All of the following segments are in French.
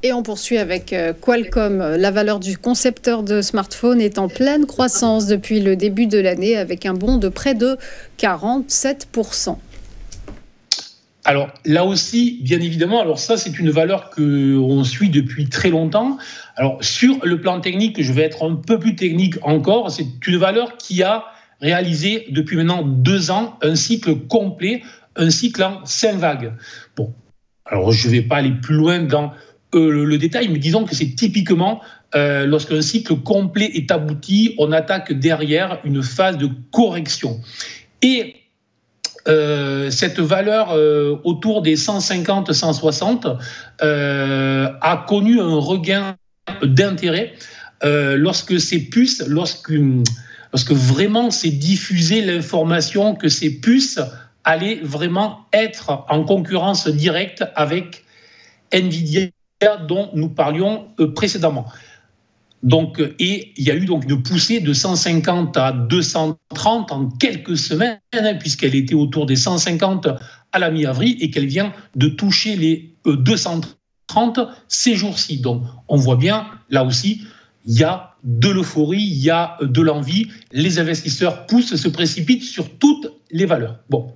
Et on poursuit avec Qualcomm. La valeur du concepteur de smartphone est en pleine croissance depuis le début de l'année avec un bond de près de 47%. Alors là aussi, bien évidemment, alors ça c'est une valeur qu'on suit depuis très longtemps. Alors sur le plan technique, je vais être un peu plus technique encore, c'est une valeur qui a réalisé depuis maintenant 2 ans un cycle complet, un cycle en 5 vagues. Bon, alors je ne vais pas aller plus loin dans le détail, mais disons que c'est typiquement lorsqu'un cycle complet est abouti, on attaque derrière une phase de correction. Et cette valeur autour des 150-160 a connu un regain d'intérêt lorsque ces puces, lorsque vraiment s'est diffusée l'information que ces puces allaient vraiment être en concurrence directe avec Nvidia dont nous parlions précédemment. Donc, et il y a eu donc une poussée de 150 à 230 en quelques semaines, puisqu'elle était autour des 150 à la mi-avril et qu'elle vient de toucher les 230 ces jours-ci. Donc, on voit bien, là aussi, il y a de l'euphorie, il y a de l'envie. Les investisseurs poussent, se précipitent sur toutes les valeurs. Bon.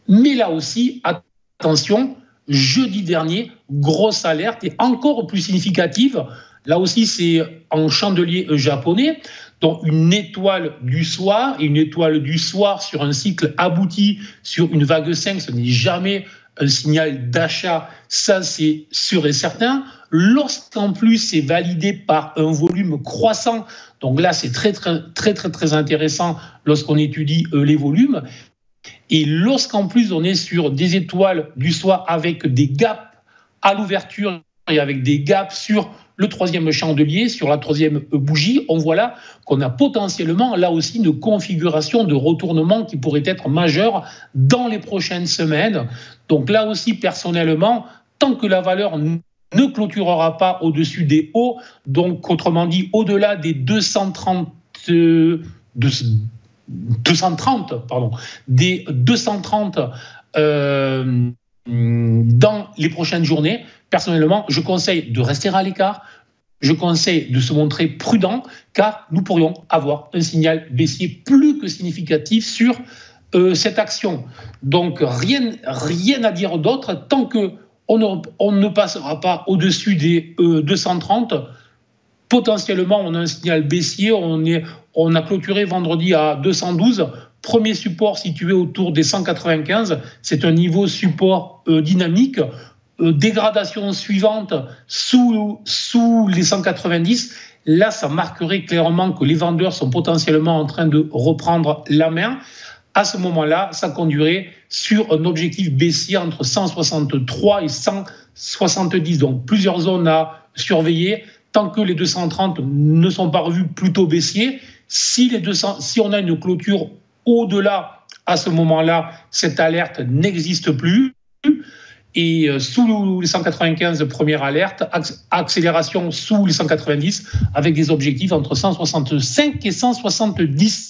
Mais là aussi, attention, jeudi dernier, grosse alerte et encore plus significative. Là aussi, c'est en chandelier japonais, donc une étoile du soir, et une étoile du soir sur un cycle abouti sur une vague 5, ce n'est jamais un signal d'achat, ça c'est sûr et certain. Lorsqu'en plus c'est validé par un volume croissant, donc là c'est très intéressant lorsqu'on étudie les volumes, et lorsqu'en plus on est sur des étoiles du soir avec des gaps à l'ouverture et avec des gaps sur le troisième chandelier, sur la troisième bougie, on voit là qu'on a potentiellement là aussi une configuration de retournement qui pourrait être majeure dans les prochaines semaines. Donc là aussi, personnellement, tant que la valeur ne clôturera pas au-dessus des hauts, donc autrement dit au-delà des 230 dans les prochaines journées, personnellement, je conseille de rester à l'écart, je conseille de se montrer prudent, car nous pourrions avoir un signal baissier plus que significatif sur cette action. Donc rien à dire d'autre, tant qu'on ne passera pas au-dessus des 230, potentiellement on a un signal baissier, on a clôturé vendredi à 212, premier support situé autour des 195, c'est un niveau support dynamique. Dégradation suivante sous les 190, là ça marquerait clairement que les vendeurs sont potentiellement en train de reprendre la main. À ce moment-là, ça conduirait sur un objectif baissier entre 163 et 170. Donc plusieurs zones à surveiller. Tant que les 230 ne sont pas revus plutôt baissiers, si on a une clôture au-delà, à ce moment-là, cette alerte n'existe plus. Et sous les 195, première alerte, accélération sous les 190 avec des objectifs entre 165 et 170.